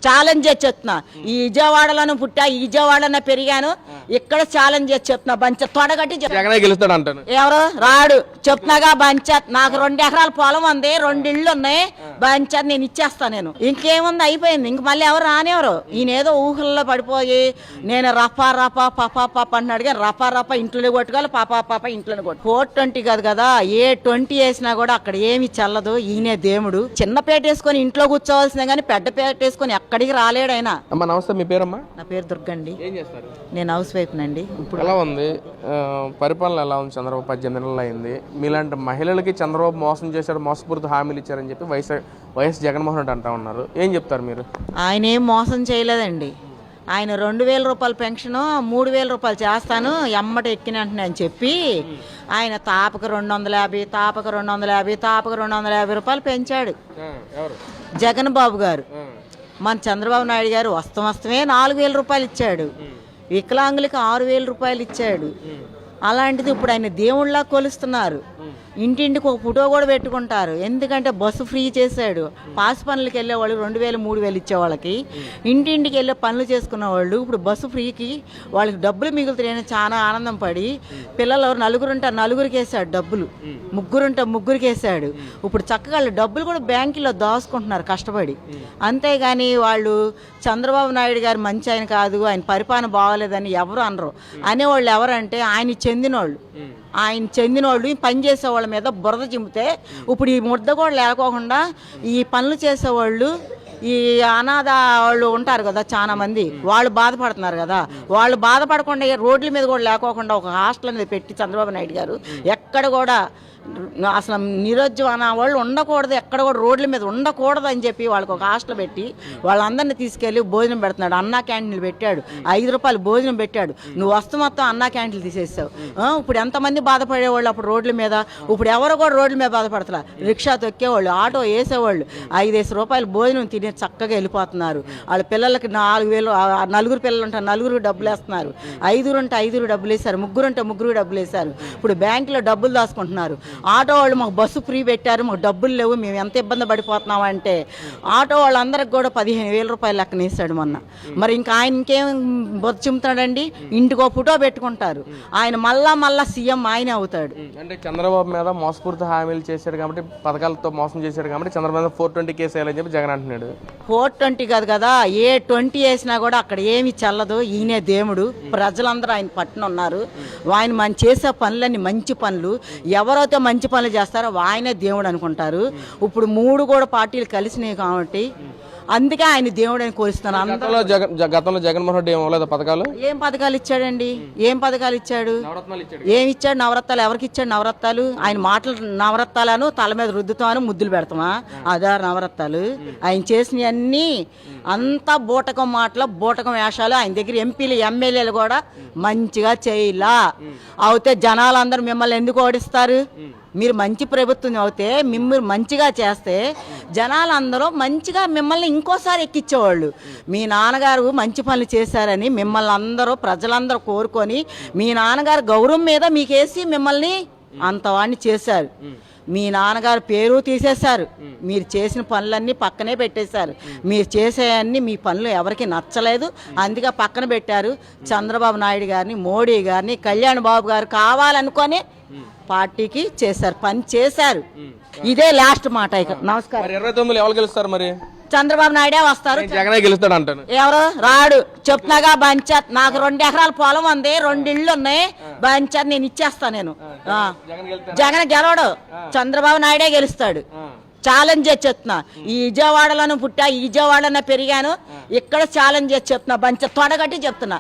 Challenge చేసి చెప్తున్నా. ఈ విజయవాడలను పుట్టా, ఈ విజయవాడలో పెరిగాను, ఇక్కడ ఛాలెంజ్ చేసి చెప్తున్నా. బంచ తొడగట్టి గెలుస్తాడు అంటాను. ఎవరు రాడు చెప్తున్నాగా. బంచ నాకు 2 ఎకరాల పొలం ఉంది, 2 ఇళ్ళు ఉన్నాయి. బంచ నేను ఇచ్చేస్తా. నేను ఇంకేముంది, అయిపోయింది. ఇంక మళ్ళీ ఎవరు రానివ్వరు. ఈయన ఏదో ఊహల్లో పడిపోయి నేను రఫా రఫా పపా పాప అంటున్నాడు. కానీ రఫా రఫా ఇంట్లో కొట్టుకోవాలి, పాపా పాప ఇంట్లోనే కొట్టు. 420 కాదు కదా, ఏ 20 వేసినా కూడా అక్కడ ఏమి చల్లదు. ఈయనే దేవుడు. చిన్న పేట వేసుకొని ఇంట్లో కూర్చోవాల్సిందే కానీ పెద్ద పేట వేసుకొని ఎక్కడికి రాలేడు ఆయన. అమ్మా నమస్తే, మీ పేరమ్మా? నా పేరు దుర్గండి. ఏం చేస్తారు? నేను హౌస్ వైఫ్ నండి. ఇప్పుడు ఎలా ఉంది పరిపాలన, ఎలా ఉంది? చంద్రబాబు 18 నెలలు అయింది. మీలాంటి మహిళలకి చంద్రబాబు మోసం చేశాడు, మోసపూరిత హామీలు ఇచ్చారని చెప్పి వైఎస్ జగన్మోహన్ రెడ్డి అంటా ఉన్నారు. ఏం చెప్తారు మీరు? ఆయన ఏం మోసం చేయలేదండి. ఆయన 2000 రూపాయల పెన్షన్ 3000 రూపాయలు చేస్తాను ఎమ్మట ఎక్కినంటున్నా అని చెప్పి ఆయన తాపకు 250, తాపకు 250, తాపకు 250 రూపాయలు పెంచాడు జగన్ బాబు గారు. మన చంద్రబాబు నాయుడు గారు వస్తమే 4000 రూపాయలు ఇచ్చాడు. వికలాంగులకి 6000 రూపాయలు ఇచ్చాడు. అలాంటిది ఇప్పుడు ఆయన దేవుళ్ళ కొలుస్తున్నారు. ఇంటింటికి ఒక ఫోటో కూడా పెట్టుకుంటారు. ఎందుకంటే బస్సు ఫ్రీ చేశాడు. పాస్ పనులకి వెళ్ళేవాళ్ళు 2000, 3000 ఇచ్చేవాళ్ళకి, ఇంటింటికి వెళ్ళే పనులు చేసుకున్న వాళ్ళు ఇప్పుడు బస్సు ఫ్రీకి వాళ్ళకి డబ్బులు మిగులుతాయని చాలా ఆనందం పడి పిల్లలు 4 ఉంటే 4 వేసాడు డబ్బులు, 3 ఉంటే 3 వేసాడు. ఇప్పుడు చక్కగా వాళ్ళు డబ్బులు కూడా బ్యాంకులో దాచుకుంటున్నారు కష్టపడి. అంతేగాని వాళ్ళు చంద్రబాబు నాయుడు గారు మంచి ఆయన కాదు, ఆయన పరిపాలన బాగోలేదని ఎవరు అనరు. అనేవాళ్ళు ఎవరంటే ఆయన చెందినోళ్ళు పని చేసేవాళ్ళ మీద బురద చింపితే ఇప్పుడు ఈ ముద్ద కూడా లేకోకుండా ఈ పనులు చేసేవాళ్ళు, ఈ అనాథ వాళ్ళు ఉంటారు కదా చాలా మంది, వాళ్ళు బాధపడుతున్నారు కదా. వాళ్ళు బాధపడకుండా రోడ్ల మీద కూడా లేకోకుండా ఒక హాస్టల్ అనేది పెట్టి చంద్రబాబు నాయుడు గారు ఎక్కడ కూడా అసలు నిరుద్యోగ వాళ్ళు ఉండకూడదు, ఎక్కడ కూడా రోడ్ల మీద ఉండకూడదు అని చెప్పి వాళ్ళకి ఒక హాస్టల్ పెట్టి వాళ్ళందరినీ తీసుకెళ్ళి భోజనం పెడుతున్నాడు. అన్నా క్యాంటీన్లు పెట్టాడు, 5 రూపాయలు భోజనం పెట్టాడు. నువ్వు మొత్తం అన్నా క్యాంటీన్లు తీసేసావు. ఇప్పుడు ఎంతమంది బాధపడేవాళ్ళు అప్పుడు రోడ్ల మీద. ఇప్పుడు ఎవరు కూడా రోడ్ల మీద బాధపడతారు. రిక్షా తొక్కేవాళ్ళు, ఆటో వేసేవాళ్ళు 5 రూపాయలు భోజనం తిని చక్కగా వెళ్ళిపోతున్నారు. వాళ్ళ పిల్లలకి 4000, 4 పిల్లలు ఉంటే 4 డబ్బులు వేస్తున్నారు. 5 ఉంటే 5 డబ్బులు వేశారు, 3 ఉంటే 3 డబ్బులు వేశారు. ఇప్పుడు బ్యాంకులో డబ్బులు దాచుకుంటున్నారు. ఆటో వాళ్ళు మాకు బస్సు ఫ్రీ పెట్టారు, మాకు డబ్బులు లేవు, మేము ఎంత ఇబ్బంది పడిపోతున్నాం అంటే ఆటో వాళ్ళందరికి కూడా 15,000 రూపాయలు లెక్కన వేసాడు మొన్న. మరి ఇంకా ఆయన ఇంకేం బొచ్చుతాడండి? ఇంటికో ఫోటో పెట్టుకుంటారు. ఆయన మళ్ళా సీఎం ఆయనే అవుతాడు. అంటే చంద్రబాబు మీద మోసపూరిత హామీలు చేశాడు కాబట్టి, పథకాలతో మోసం చేశాడు కాబట్టి చంద్రబాబు మీద 420 కేసు వేయాలని చెప్పి జగన్ అంటున్నాడు. 420 కాదు కదా, ఏ 20 వేసినా కూడా అక్కడ ఏమి చల్లదు. ఈయనే దేవుడు. ప్రజలందరూ ఆయన పట్టున ఉన్నారు. ఆయన మనం చేసే పనులన్నీ మంచి పనులు. ఎవరైతే మంచి పనులు చేస్తారో ఆయనే దేవుడు అనుకుంటారు. ఇప్పుడు 3 కూడా పార్టీలు కలిసినాయి కాబట్టి అందుకే ఆయన దేవుడు అని కోరుస్తున్నారు. గతంలో జగన్మోహన్ రెడ్డి ఏమో పథకాలు, ఏం పథకాలు ఇచ్చాడండి? ఏం పథకాలు ఇచ్చాడు? ఏమి ఇచ్చాడు? నవరత్నాలు ఎవరికి ఇచ్చాడు? నవరత్నాలు ఆయన మాటలు నవరత్నాలను తల మీద రుద్దుతాను ముద్దులు పెడతామా? అదా నవరత్నాలు? ఆయన చేసినవన్నీ అంతా బూటకం మాటలు, బూటకం వేషాలు. ఆయన దగ్గర ఎంపీలు, ఎమ్మెల్యేలు కూడా మంచిగా చేయలా. అయితే జనాలందరూ మిమ్మల్ని ఎందుకు ఓడిస్తారు? మీరు మంచి ప్రభుత్వం అవుతే, మిమ్మల్ని మంచిగా చేస్తే జనాలందరూ మంచిగా మిమ్మల్ని ఇంకోసారి ఎక్కించేవాళ్ళు. మీ నాన్నగారు మంచి పనులు చేశారని మిమ్మల్ని అందరూ ప్రజలందరూ కోరుకొని మీ నాన్నగారు గౌరవం మీద మీకేసి మిమ్మల్ని అంతవాడిని చేశారు. మీ నాన్నగారు పేరు తీసేశారు. మీరు చేసిన పనులన్నీ పక్కనే పెట్టేశారు. మీరు చేసేవన్నీ మీ పనులు ఎవరికి నచ్చలేదు, అందుకే పక్కన పెట్టారు. చంద్రబాబు నాయుడు గారిని, మోడీ గారిని, కళ్యాణ్ బాబు గారు కావాలనుకొని పార్టీకి చేశారు, పని చేశారు. ఇదే లాస్ట్ మాట. ఇక నమస్కారం. 29 ఎవరు గెలుస్తారు మరి? చంద్రబాబు నాయుడే వస్తారు. జగనే గెలుస్తాడు అంటాను. ఎవరు రాడు చెప్తున్నాగా. బంచాత్ నాకు 2 ఎకరాల పొలం ఉంది, 2 ఇళ్ళు ఉన్నాయి. బంచాత్ నేను ఇచ్చేస్తా. నేను జగన్ గెలవడు, చంద్రబాబు నాయుడే గెలుస్తాడు. ఛాలెంజ్ చేసి చెప్తున్నా. ఈ విజయవాడలను పుట్టా, ఈ విజయవాడలో పెరిగాను, ఇక్కడ ఛాలెంజ్ చేసి చెప్తున్నా. బంచ తొడగట్టి చెప్తున్నా.